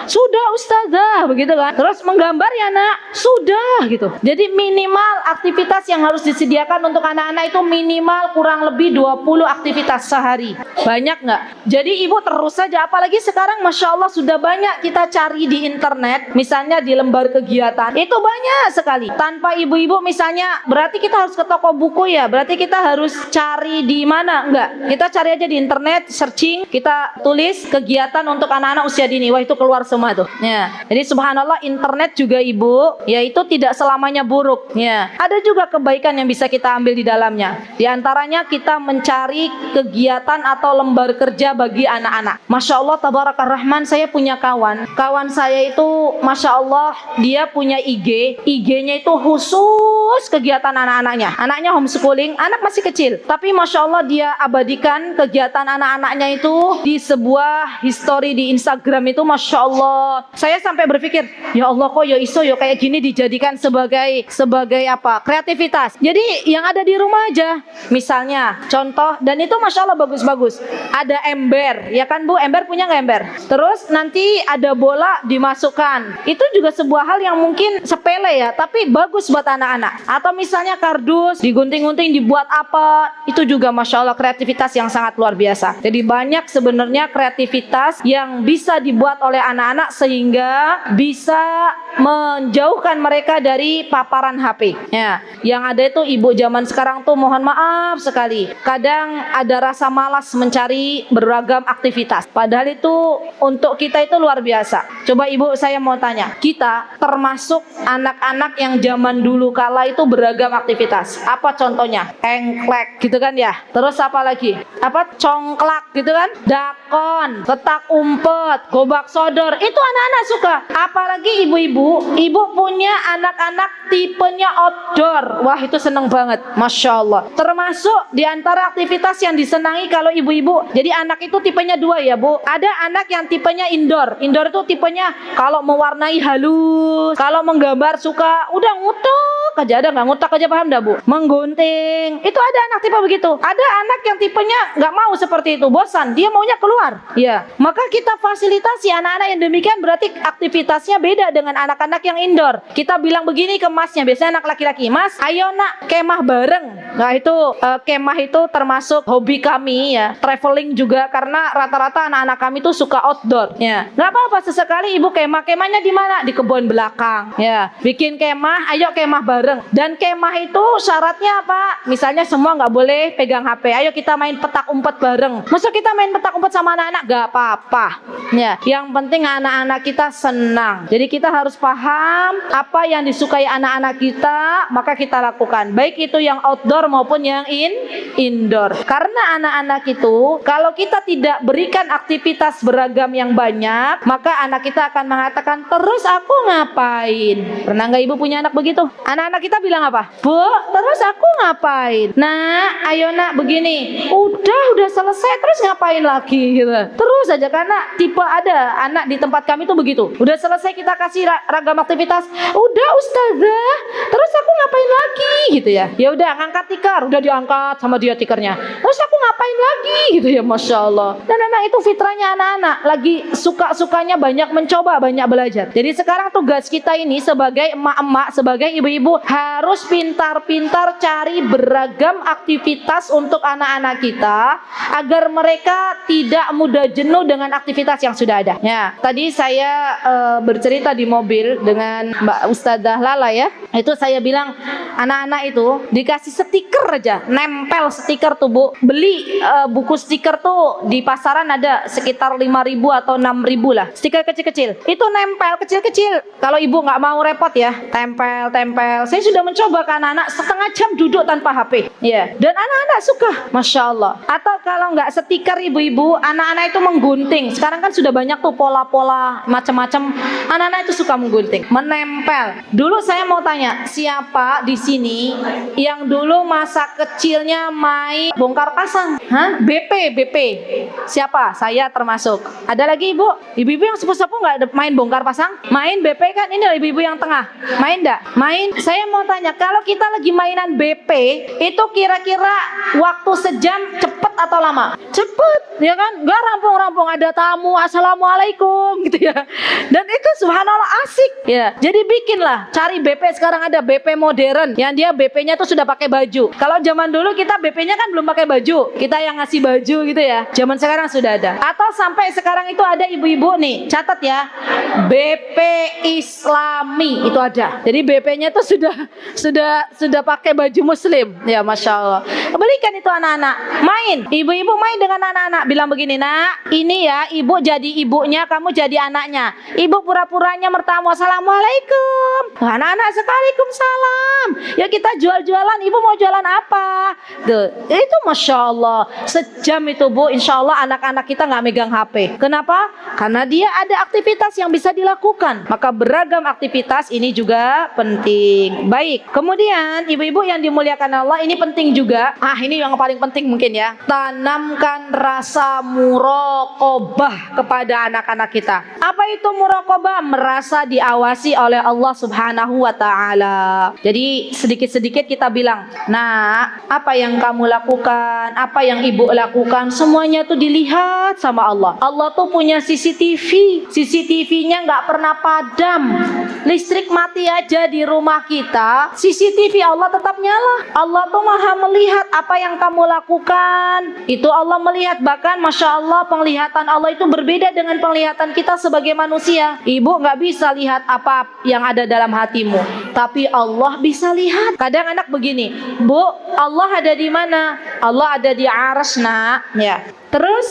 sudah ustazah, begitu kan. Terus menggambar ya nak, sudah gitu. Jadi minimal aktivitas yang harus disediakan untuk anak-anak itu minimal kurang lebih 20 aktivitas sehari. Banyak nggak? Jadi ibu terus saja, apalagi sekarang Masya Allah sudah banyak kita cari di internet, misalnya di lembar kegiatan, itu banyak sekali. Tanpa ibu-ibu misalnya, berarti kita harus ke toko buku ya, berarti kita harus cari di mana? Enggak, kita cari aja di internet, searching, kita tulis kegiatan untuk anak-anak usia dini, wah itu keluar semua tuh ya. Jadi subhanallah, internet juga ibu, ya itu tidak selamanya buruk ya. Ada juga kebaikan yang bisa kita ambil di dalamnya. Di antaranya kita mencari kegiatan atau lembar kerja bagi anak-anak. Masya Allah tabarakar rahman, saya punya kawan saya itu Masya Allah, dia punya IG-nya itu khusus kegiatan anak-anaknya. Anaknya homeschooling, anak masih kecil, tapi Masya Allah dia abadikan kegiatan anak-anaknya itu di sebuah history di Instagram itu. Masya Allah, saya sampai berpikir, ya Allah kok ya iso ya kayak gini dijadikan sebagai apa, kreativitas. Jadi yang ada di rumah aja, misalnya contoh, dan itu Masya Allah bagus-bagus. Ada ember, ya kan Bu, ember punya nggak ember? Terus nanti ada bola dimasukkan, itu juga sebuah hal yang mungkin sepele ya, tapi bagus buat anak-anak. Atau misalnya kardus digunting-gunting dibuat apa, itu juga Masya Allah kreativitas yang sangat luar biasa. Jadi banyak sebenarnya kreativitas yang bisa dibuat oleh anak-anak sehingga bisa menjauhkan mereka dari paparan HP ya. Yang ada itu ibu zaman sekarang tuh mohon maaf sekali, kadang ada rasa malas mencari beragam aktivitas, padahal itu untuk kita itu luar biasa. Coba ibu, saya mau tanya, kita termasuk anak-anak yang zaman dulu kala itu beragam aktivitas. Apa contohnya? Engklek gitu kan ya. Terus apa lagi? Apa, congklak gitu kan, dakon, petak umpet, gobak sodor, itu anak-anak suka. Apalagi ibu-ibu, ibu punya anak-anak tipenya outdoor, wah itu seneng banget, Masya Allah. Termasuk diantara aktivitas yang disenangi kalau ibu-ibu, jadi anak itu tipenya dua ya Bu. Ada anak yang tipenya indoor itu tipenya kalau mewarnai halus, kalau menggambar suka udah ngutuk aja, ada nggak ngutak aja, paham dah Bu, menggunting, itu ada anak tipe begitu. Ada anak yang tipenya nggak mau seperti itu, bosan, dia maunya keluar ya. Maka kita fasilitasi anak-anak yang demikian, berarti aktivitasnya beda dengan anak-anak yang indoor. Kita bilang begini ke masnya, biasanya anak laki-laki, mas ayo nak kemah bareng. Nah itu kemah itu termasuk hobi kami ya, traveling juga, karena rata-rata anak-anak kami tuh suka outdoor ya. Nggak apa-apa sesekali ibu kemahnya di mana, di kebun belakang ya, bikin kemah, ayo kemah bareng. Dan kemah itu syaratnya apa, misalnya semua nggak boleh pegang HP, ayo kita main petak umpet bareng. Masa kita main petak umpet sama anak-anak? Nggak apa-apa ya, yang penting anak-anak kita senang. Jadi kita harus paham apa yang disukai anak-anak kita, maka kita lakukan, baik itu yang outdoor maupun yang indoor. Karena anak-anak itu kalau kita tidak berikan aktivitas beragam yang banyak, maka anak kita akan mengatakan, terus aku ngapain? Pernah nggak ibu punya anak begitu? Anak-anak kita bilang apa? Bu, terus aku ngapain? Nah, ayo nak begini, udah selesai, terus ngapain lagi gitu. Terus aja, karena tipe ada anak di tempat kami tuh begitu. Udah selesai kita kasih ragam aktivitas, udah ustazah, terus aku ngapain lagi gitu ya. Ya udah ngangkat tikar, udah diangkat sama dia tikarnya. Terus aku ngapain lagi gitu ya, Masya Allah. Dan memang itu fitrahnya anak-anak, lagi suka-sukanya banyak mencoba, banyak belajar. Jadi sekarang tugas kita ini sebagai emak-emak, sebagai ibu-ibu, harus pintar-pintar cari beragam aktivitas untuk anak-anak kita, agar mereka tidak mudah jenuh dengan aktivitas yang sudah ada ya. Tadi saya bercerita di mobil dengan Mbak Ustadzah Lala ya, itu saya bilang anak-anak itu dikasih stiker aja, nempel stiker tuh Bu. Beli buku stiker tuh di pasaran ada sekitar 5.000 atau 6.000 lah, stiker kecil-kecil, itu nempel kecil-kecil. Kalau ibu nggak mau repot ya, tempel. Saya sudah mencoba ke anak-anak, setengah jam duduk tanpa HP ya, dan anak-anak suka, Masya Allah. Atau kalau nggak stiker ibu-ibu, anak-anak itu menggunting. Sekarang kan sudah banyak tuh pola-pola macam-macam, anak-anak itu suka menggunting, menempel. Dulu saya mau tanya, siapa di sini yang dulu masa kecilnya main bongkar pasang? pasang. Hah? BP. Siapa? Saya termasuk. Ada lagi ibu? Ibu-ibu yang sepuh-sepuh nggak main bongkar pasang? Main BP kan? Ini ibu-ibu yang tengah. Main nggak? Main. Saya mau tanya, kalau kita lagi mainan BP, itu kira-kira waktu sejam cepet atau lama? Cepet, ya kan? Nggak rampung-rampung, ada tamu, assalamualaikum gitu ya. Dan itu subhanallah asik ya. Jadi bikinlah, cari BP sekarang ada BP modern yang dia BP-nya tuh sudah pakai baju. Kalau zaman dulu kita BP-nya kan belum pakai baju, kita yang ngasih baju gitu ya. Zaman sekarang sudah ada. Atau sampai sekarang itu ada ibu-ibu nih, catat ya, BP Islami itu ada. Jadi BP-nya tuh sudah pakai baju muslim ya, masya Allah. Belikan itu anak-anak main, ibu-ibu main dengan anak-anak, bilang begini, nak, ini ya ibu jadi ibunya, kamu jadi anaknya. Ibu pura-puranya mertamu, assalamualaikum. Anak-anak sekalikum salam. Ya kita jual-jualan, ibu mau jualan apa? Tuh, itu masya Allah. Sejam itu bu, insya Allah anak-anak kita nggak megang HP. Kenapa? Karena dia ada aktivitas yang bisa dilakukan. Maka beragam aktivitas ini juga penting. Baik. Kemudian ibu-ibu yang dimuliakan Allah, ini penting juga. Ini yang paling penting mungkin ya. Tanamkan rasa muraqabah kepada anak-anak kita. Apa itu muraqabah? Merasa diawasi oleh Allah Subhanahu wa taala. Jadi sedikit-sedikit kita bilang, "Nah, apa yang kamu lakukan, apa yang ibu lakukan, semuanya tuh dilihat sama Allah. Allah tuh punya CCTV. CCTV-nya nggak pernah padam. Listrik mati aja di rumah kita, CCTV Allah tetap nyala. Allah tuh maha melihat apa yang kamu lakukan. Itu Allah melihat. Bahkan masya Allah, penglihatan Allah itu berbeda dengan penglihatan kita sebagai manusia. Ibu nggak bisa lihat apa yang ada dalam hatimu, tapi Allah bisa lihat. Kadang anak begini, bu, Allah ada di mana? Allah ada di arsy, nak. Ya. Terus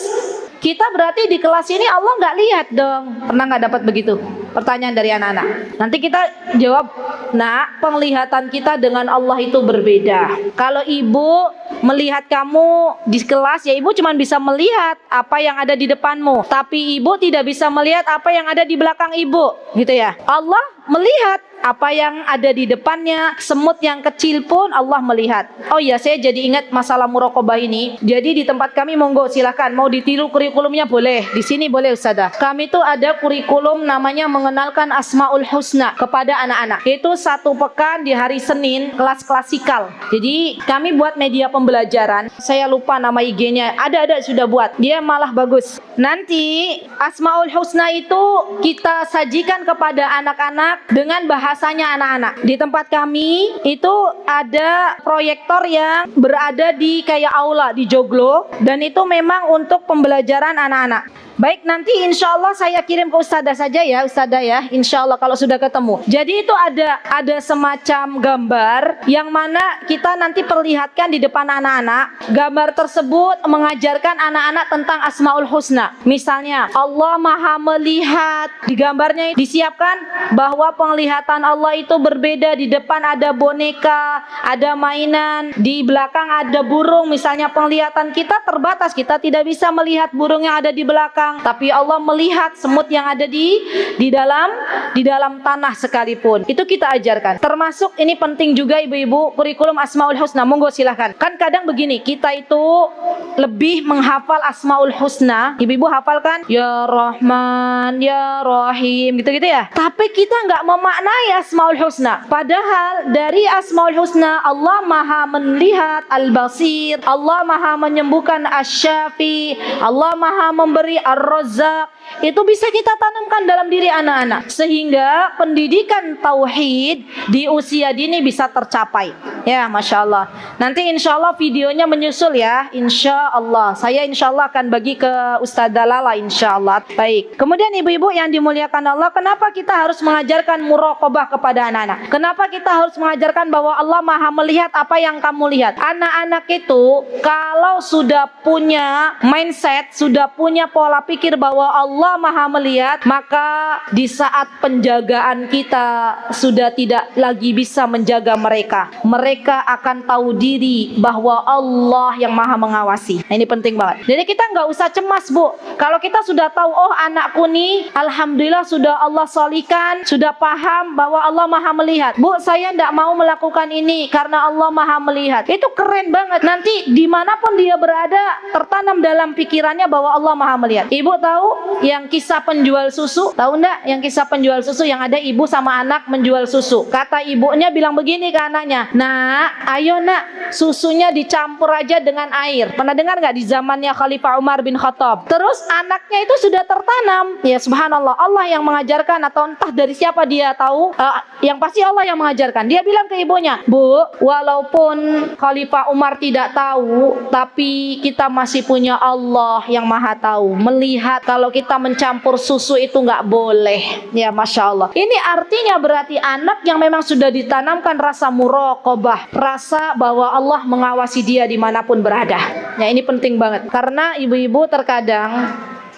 kita berarti di kelas ini Allah nggak lihat dong. Pernah nggak dapat begitu? Pertanyaan dari anak-anak. Nanti kita jawab, nak, penglihatan kita dengan Allah itu berbeda. Kalau ibu melihat kamu di kelas, ya ibu cuma bisa melihat apa yang ada di depanmu, tapi ibu tidak bisa melihat apa yang ada di belakang ibu, gitu ya. Allah melihat apa yang ada di depannya, semut yang kecil pun Allah melihat. Oh iya, saya jadi ingat masalah muraqabah ini. Jadi di tempat kami, monggo silakan, mau ditiru kurikulumnya boleh. Di sini boleh Ustazah. Kami tuh ada kurikulum namanya mengenalkan Asmaul Husna kepada anak-anak. Itu 1 pekan di hari Senin, kelas klasikal. Jadi kami buat media pembelajaran. Saya lupa nama IG-nya. Ada sudah buat. Dia malah bagus. Nanti Asmaul Husna itu kita sajikan kepada anak-anak dengan bahasanya anak-anak. Di tempat kami itu ada proyektor yang berada di kayak aula di joglo, dan itu memang untuk pembelajaran anak-anak. Baik, nanti insya Allah saya kirim ke Ustazah saja ya, Ustazah ya, insya Allah kalau sudah ketemu. Jadi itu ada semacam gambar yang mana kita nanti perlihatkan di depan anak-anak. Gambar tersebut mengajarkan anak-anak tentang Asmaul Husna. Misalnya Allah maha melihat, di gambarnya disiapkan bahwa penglihatan Allah itu berbeda. Di depan ada boneka, ada mainan, di belakang ada burung. Misalnya penglihatan kita terbatas, kita tidak bisa melihat burung yang ada di belakang, tapi Allah melihat semut yang ada di dalam tanah sekalipun. Itu kita ajarkan. Termasuk ini penting juga ibu-ibu, kurikulum Asmaul Husna. Monggo silahkan. Kan kadang begini, kita itu lebih menghafal Asmaul Husna. Ibu-ibu hafalkan ya Rahman, ya Rahim, gitu-gitu ya. Tapi kita nggak memaknai Asmaul Husna. Padahal dari Asmaul Husna, Allah maha melihat, Al-Basir, Allah maha menyembuhkan, Asy-Syafi, Allah maha memberi, Ar-Razzaq. Itu bisa kita tanamkan dalam diri anak-anak, sehingga pendidikan tauhid di usia dini bisa tercapai. Ya, masya Allah. Nanti insya Allah videonya menyusul ya, insya Allah. Saya insya Allah akan bagi ke Ustazah Lala, insya Allah. Baik. Kemudian ibu-ibu yang dimuliakan Allah, kenapa kita harus mengajarkan muraqabah kepada anak-anak? Kenapa kita harus mengajarkan bahwa Allah maha melihat apa yang kamu lihat? Anak-anak itu kalau sudah punya mindset, sudah punya pola pikir bahwa Allah Allah Maha melihat, maka di saat penjagaan kita sudah tidak lagi bisa menjaga mereka. Mereka akan tahu diri bahwa Allah yang Maha mengawasi. Nah, ini penting banget. Jadi kita nggak usah cemas, Bu. Kalau kita sudah tahu, oh anakku nih alhamdulillah sudah Allah solihkan, sudah paham bahwa Allah Maha melihat. Bu, saya tidak mau melakukan ini karena Allah Maha melihat. Itu keren banget. Nanti dimanapun dia berada, tertanam dalam pikirannya bahwa Allah Maha melihat. Ibu tahu yang kisah penjual susu? Tahu enggak yang kisah penjual susu yang ada ibu sama anak menjual susu? Kata ibunya bilang begini ke anaknya, "Nak, ayo nak, susunya dicampur aja dengan air." Pernah dengar nggak di zamannya Khalifah Umar bin Khattab? Terus anaknya itu sudah tertanam. Ya subhanallah, Allah yang mengajarkan atau entah dari siapa dia tahu, yang pasti Allah yang mengajarkan. Dia bilang ke ibunya, "Bu, walaupun Khalifah Umar tidak tahu, tapi kita masih punya Allah yang Maha tahu, melihat kalau kita mencampur susu itu nggak boleh." Ya Masya Allah. Ini artinya berarti anak yang memang sudah ditanamkan rasa muraqabah, rasa bahwa Allah mengawasi dia dimanapun berada. Ya ini penting banget. Karena ibu-ibu terkadang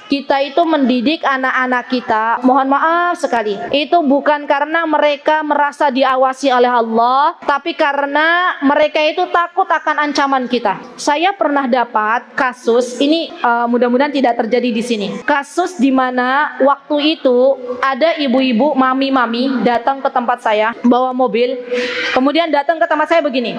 kita itu mendidik anak-anak kita, mohon maaf sekali, itu bukan karena mereka merasa diawasi oleh Allah, tapi karena mereka itu takut akan ancaman kita. Saya pernah dapat kasus ini, mudah-mudahan tidak terjadi di sini. Kasus di mana waktu itu ada ibu-ibu, mami-mami datang ke tempat saya bawa mobil, kemudian datang ke tempat saya begini.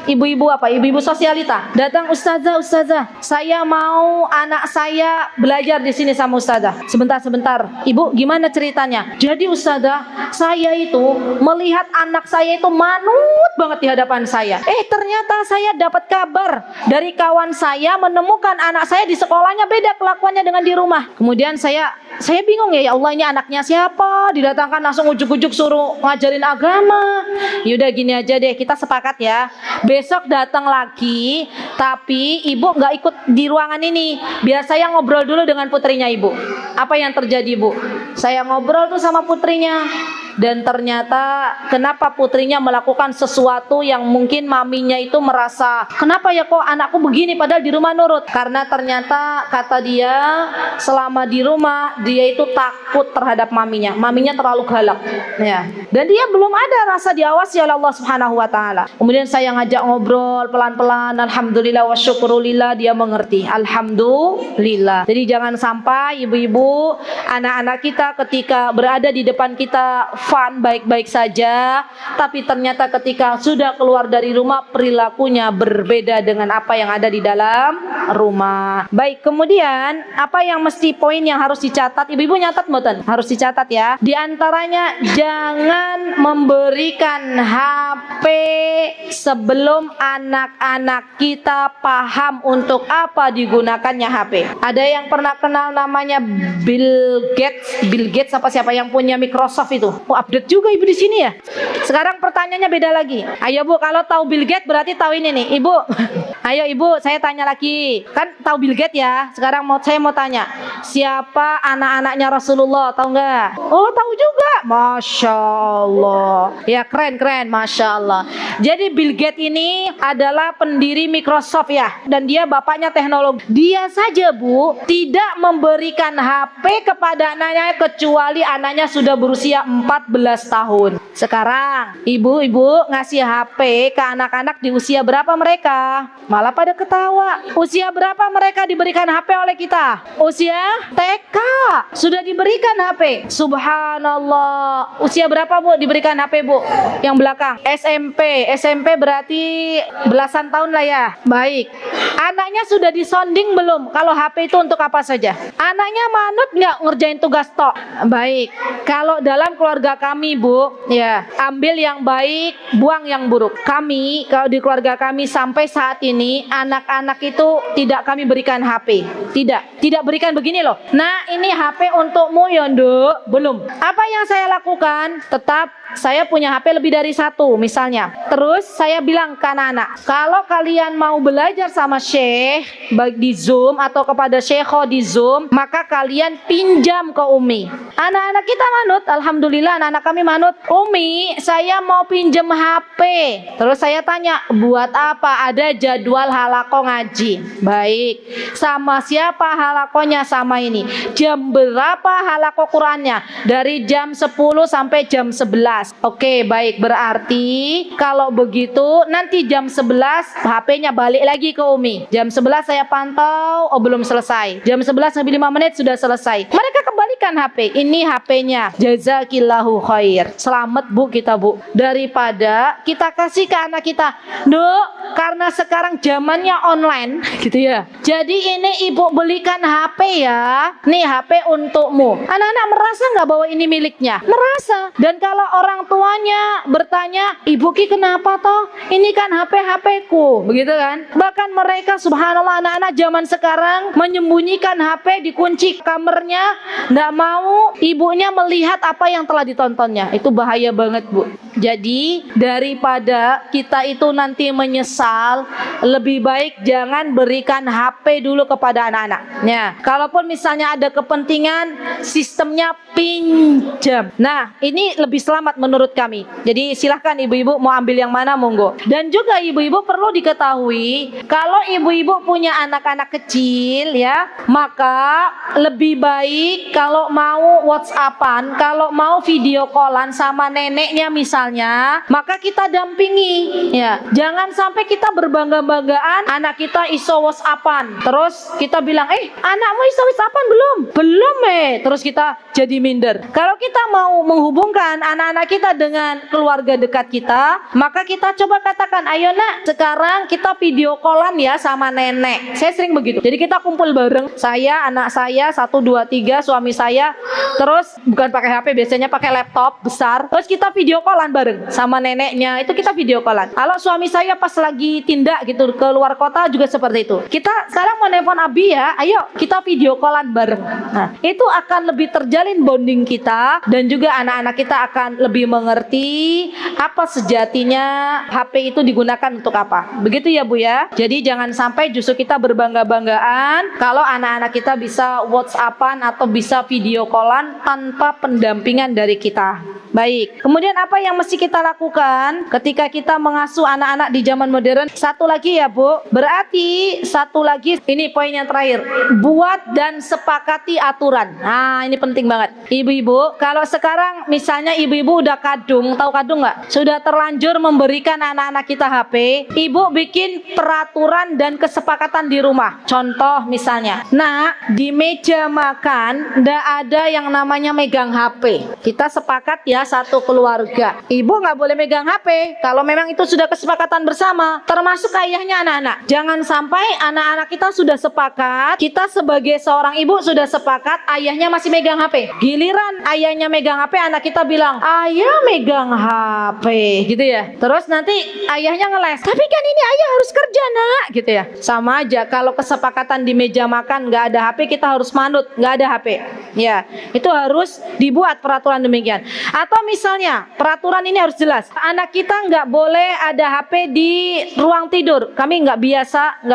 Ibu-ibu apa? Ibu-ibu sosialita datang, "Ustazah, saya mau anak saya belajar di sini sama ustazah." Sebentar, ibu, gimana ceritanya? Jadi ustazah, saya itu melihat anak saya itu manut banget di hadapan saya. Ternyata saya dapat kabar dari kawan saya menemukan anak saya di sekolahnya beda kelakuannya dengan di rumah. Kemudian saya bingung, ya Allah, ini anaknya siapa? Didatangkan langsung ujuk-ujuk suruh ngajarin agama. Yaudah gini aja deh, kita sepakat ya, besok datang lagi, tapi ibu nggak ikut di ruangan ini. Biar saya ngobrol dulu dengan putrinya ibu. Apa yang terjadi, Bu? Saya ngobrol tuh sama putrinya, dan ternyata kenapa putrinya melakukan sesuatu yang mungkin maminya itu merasa, kenapa ya kok anakku begini padahal di rumah nurut? Karena ternyata kata dia, selama di rumah dia itu takut terhadap maminya terlalu galak ya. Dan dia belum ada rasa diawasi oleh Allah Subhanahu wa taala. Kemudian saya ngajak ngobrol pelan-pelan, alhamdulillah wa syukurulillah, dia mengerti. Alhamdulillah. Jadi jangan sampai ibu-ibu, anak-anak kita ketika berada di depan kita fun, baik-baik saja, tapi ternyata ketika sudah keluar dari rumah perilakunya berbeda dengan apa yang ada di dalam rumah. Baik, kemudian apa yang mesti poin yang harus dicatat? Ibu-ibu nyatat mboten? Harus dicatat ya. Di antaranya jangan memberikan HP sebelum anak-anak kita paham untuk apa digunakannya HP. Ada yang pernah kenal namanya Bill Gates apa siapa yang punya Microsoft itu? Update juga ibu di sini ya. Sekarang pertanyaannya beda lagi. Ayo Bu, kalau tahu Bill Gates berarti tahu ini nih. Ibu, ayo Ibu, saya tanya lagi. Kan tahu Bill Gates ya. Sekarang saya mau tanya, siapa anak-anaknya Rasulullah? Tahu nggak? Oh, tahu juga. Masya Allah. Ya keren, Masya Allah. Jadi Bill Gates ini adalah pendiri Microsoft ya, dan dia bapaknya teknologi. Dia saja Bu tidak memberikan HP kepada anaknya kecuali anaknya sudah berusia 14 tahun. Sekarang ibu-ibu ngasih HP ke anak-anak di usia berapa mereka? Malah pada ketawa. Usia berapa mereka diberikan HP oleh kita? Usia TK sudah diberikan HP. Subhanallah. Usia berapa Bu diberikan HP Bu? Yang belakang SMP berarti belasan tahun lah ya. Baik, anaknya sudah disonding belum kalau HP itu untuk apa saja? Anaknya manut nggak ngerjain tugas tok? Baik, kalau dalam keluarga kami Bu, ya ambil yang baik, buang yang buruk. Kami kalau di keluarga kami sampai saat ini anak-anak itu tidak kami berikan HP. Tidak berikan begini loh. Nah, ini HP untukmu ya Nduk. Belum. Apa yang saya lakukan? Tetap saya punya HP lebih dari satu misalnya. Terus saya bilang ke anak-anak, kalau kalian mau belajar sama Syekh baik di Zoom atau kepada Syekho di Zoom, maka kalian pinjam ke Umi. Anak-anak kita manut, alhamdulillah anak-anak kami manut. Umi, saya mau pinjam HP. Terus saya tanya, buat apa? Ada jadwal halaqah ngaji. Baik. Sama siapa halaqahnya? Sama ini. Jam berapa halaqah Qur'annya? Dari jam 10 sampai jam 11. Oke, baik. Berarti kalau begitu nanti jam 11 HP-nya balik lagi ke Umi. Jam 11 saya pantau, oh belum selesai. Jam 11 lebih 5 menit sudah selesai. Mereka kembalikan HP. Ini HP-nya. Jazakillahu khair. Selamat Bu kita Bu. Daripada kita kasih ke anak kita, Duk, karena sekarang zamannya online gitu ya. Jadi ini ibu belikan HP ya. Nih HP untukmu. Anak-anak merasa nggak bahwa ini miliknya? Merasa. Dan kalau orang tuanya bertanya, Ibu Ki kenapa toh? Ini kan HP-ku. Begitu kan? Bahkan mereka subhanallah anak-anak zaman sekarang menyembunyikan HP, dikunci kamarnya, nggak mau ibunya melihat apa yang telah ditontonnya. Itu bahaya banget Bu. Jadi daripada kita itu nanti menyesal, lebih baik jangan berikan HP dulu kepada anak-anaknya. Kalaupun misalnya ada kepentingan, sistemnya pinjam. Nah, ini lebih selamat menurut kami. Jadi silahkan ibu-ibu mau ambil yang mana monggo. Dan juga ibu-ibu perlu diketahui, kalau ibu-ibu punya anak-anak kecil ya, maka lebih baik kalau mau WhatsAppan, kalau mau video callan sama neneknya misalnya, maka kita dampingi ya. Jangan sampai kita berbangga-banggaan anak kita iso WhatsAppan, terus kita bilang anakmu iso WhatsAppan belum? Belum terus kita jadi minder. Kalau kita mau menghubungkan anak-anak kita dengan keluarga dekat kita, maka kita coba katakan, ayo nak, sekarang kita video callan ya sama nenek. Saya sering begitu. Jadi kita kumpul bareng, saya, anak saya, 1, 2, 3, suami saya, terus bukan pakai HP, biasanya pakai laptop besar, terus kita video callan bareng sama neneknya. Itu kita video callan. Kalau suami saya pas lagi tindak gitu ke luar kota juga seperti itu. Kita sekarang mau nelfon Abi ya, ayo kita video callan bareng. Nah, itu akan lebih terjalin bonding kita, dan juga anak-anak kita akan lebih mengerti apa sejatinya HP itu digunakan untuk apa. Begitu ya Bu ya. Jadi jangan sampai justru kita berbangga-banggaan kalau anak-anak kita bisa WhatsAppan atau bisa video callan tanpa pendampingan dari kita. Baik, kemudian apa yang mesti kita lakukan ketika kita mengasuh anak-anak di zaman modern? Satu lagi ya Bu, berarti satu lagi, ini poin yang terakhir, buat dan sepakati aturan. Nah ini penting banget. Ibu-ibu, kalau sekarang misalnya ibu-ibu udah kadung, tahu kadung nggak? Sudah terlanjur memberikan anak-anak kita HP, ibu bikin peraturan dan kesepakatan di rumah. Contoh misalnya, nah di meja makan nggak ada yang namanya megang HP. Kita sepakat ya, satu keluarga, ibu nggak boleh megang HP kalau memang itu sudah kesepakatan bersama, termasuk ayahnya anak-anak. Jangan sampai anak-anak kita sudah sepakat, kita sebagai seorang ibu sudah sepakat, ayahnya masih megang HP. Giliran ayahnya megang HP, anak kita bilang, ayah megang HP gitu ya. Terus nanti ayahnya ngeles, tapi kan ini ayah harus kerja nak gitu ya. Sama aja, kalau kesepakatan di meja makan nggak ada HP, kita harus manut, nggak ada HP ya. Itu harus dibuat peraturan demikian. Atau misalnya peraturan ini harus jelas, anak kita nggak boleh ada HP di ruang tidur. Kami nggak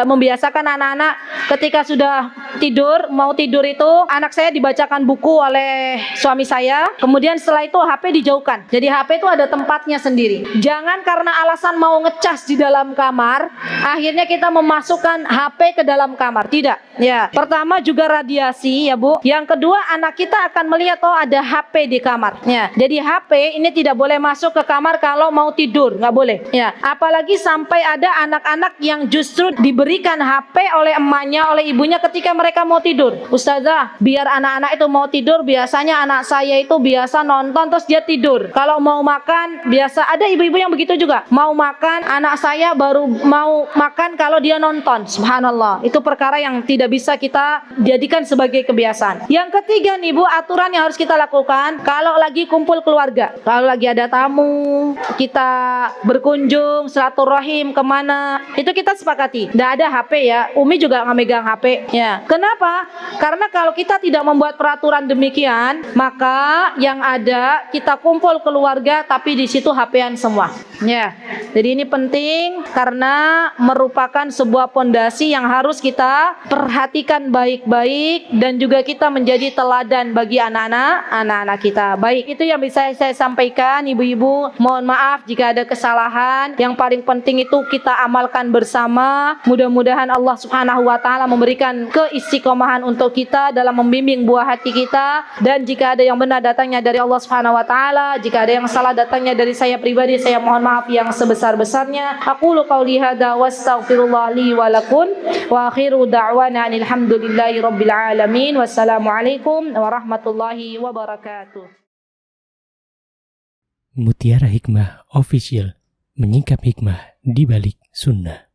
membiasakan anak-anak ketika sudah tidur, mau tidur itu anak saya dibacakan buku oleh suami saya, kemudian setelah itu HP dijauhkan. Jadi HP itu ada tempatnya sendiri. Jangan karena alasan mau ngecas di dalam kamar, akhirnya kita memasukkan HP ke dalam kamar. Tidak ya. Pertama juga radiasi ya Bu. Yang kedua, anak kita akan melihat ada HP di kamar ya. Jadi HP ini tidak boleh masuk ke kamar kalau mau tidur, nggak boleh ya. Apalagi sampai ada anak-anak yang justru diberikan HP oleh emaknya, oleh ibunya ketika mereka mau tidur. Ustazah, biar anak-anak itu mau tidur, biasanya anak saya itu biasa nonton terus dia tidur. Kalau mau makan, biasa ada ibu-ibu yang begitu juga. Mau makan, anak saya baru mau makan kalau dia nonton. Subhanallah, itu perkara yang tidak bisa kita jadikan sebagai kebiasaan. Yang ketiga nih Bu, aturan yang harus kita lakukan kalau lagi kumpul keluarga keluarga. Kalau lagi ada tamu, kita berkunjung, silaturahim kemana, itu kita sepakati. Nggak ada HP ya. Umi juga nggak megang HP. Ya. Kenapa? Karena kalau kita tidak membuat peraturan demikian, maka yang ada kita kumpul keluarga, tapi di situ HP-an semua. Ya. Jadi ini penting karena merupakan sebuah pondasi yang harus kita perhatikan baik-baik dan juga kita menjadi teladan bagi anak-anak kita. Baik, itu yang bisa saya sampaikan ibu-ibu. Mohon maaf jika ada kesalahan. Yang paling penting itu kita amalkan bersama. Mudah-mudahan Allah Subhanahu wa taala memberikan keistiqomahan untuk kita dalam membimbing buah hati kita, dan jika ada yang benar datangnya dari Allah Subhanahu wa taala, jika ada yang salah datangnya dari saya pribadi, saya mohon maaf yang sebesar-besarnya. Aqulu qauli hadza wastaghfirullah li wa lakum wa akhiru da'wana alhamdulillahi rabbil alamin. Wassalamualaikum warahmatullahi wabarakatuh. Mutiara Hikmah Official, menyingkap hikmah di balik sunnah.